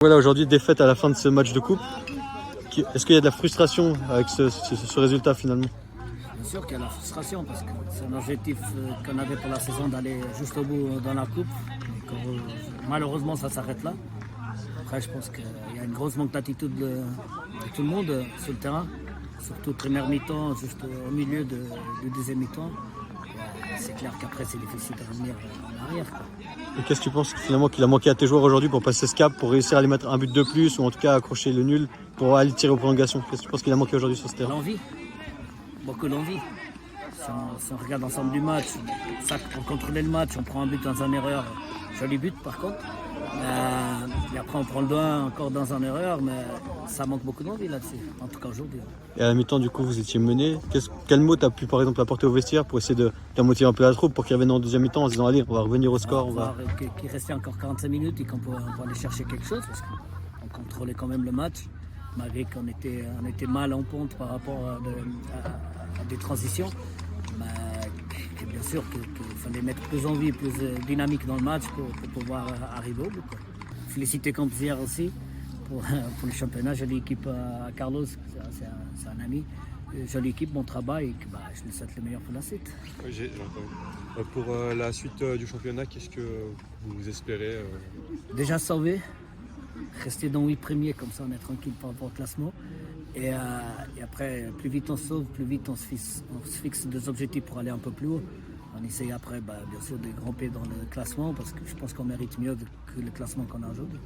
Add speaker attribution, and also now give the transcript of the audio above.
Speaker 1: Voilà, aujourd'hui, défaite à la fin de ce match de coupe. Est-ce qu'il y a de la frustration avec ce résultat finalement?
Speaker 2: Bien sûr qu'il y a la frustration parce que c'est un objectif qu'on avait pour la saison d'aller juste au bout dans la coupe. Malheureusement, ça s'arrête là. Après, je pense qu'il y a une grosse manque d'attitude de tout le monde sur le terrain, surtout première mi-temps, juste au milieu du deuxième mi-temps. C'est clair qu'après, c'est difficile de revenir en arrière, quoi.
Speaker 1: Et qu'est-ce que tu penses finalement qu'il a manqué à tes joueurs aujourd'hui pour passer ce cap, pour réussir à aller mettre un but de plus ou en tout cas accrocher le nul pour aller tirer aux prolongations? Qu'est-ce que tu penses qu'il a manqué aujourd'hui sur ce terrain?
Speaker 2: L'envie, beaucoup d'envie. Si on regarde l'ensemble du match, pour contrôler le match, on prend un but dans une erreur, joli but par contre. Et après on prend le doigt encore dans une erreur, mais ça manque beaucoup d'envie là-dessus, en tout cas aujourd'hui.
Speaker 1: Et à la mi-temps, du coup, vous étiez mené. Quel mot tu as pu par exemple apporter au vestiaire pour essayer de motiver un peu la troupe pour qu'ils reviennent en deuxième mi-temps en se disant allez, on va revenir au score,
Speaker 2: On va qu'il restait encore 45 minutes et qu'on peut aller chercher quelque chose parce qu'on contrôlait quand même le match, malgré qu'on était mal en ponte par rapport à des transitions. Mais bien sûr qu'il fallait mettre plus envie, plus dynamique dans le match pour pouvoir arriver au bout, quoi. Féliciter Campzière aussi pour le championnat. Jolie équipe à Carlos, c'est un ami. Jolie équipe, bon travail et je lui souhaite le meilleur pour la suite.
Speaker 3: Oui, j'ai entendu. Pour la suite du championnat, qu'est-ce que vous espérez
Speaker 2: Déjà sauver, rester dans 8 premiers, comme ça on est tranquille par rapport au classement. Et après, plus vite on sauve, plus vite on se fixe des objectifs pour aller un peu plus haut. On essaye après, bien sûr, de grimper dans le classement parce que je pense qu'on mérite mieux que le classement qu'on a aujourd'hui.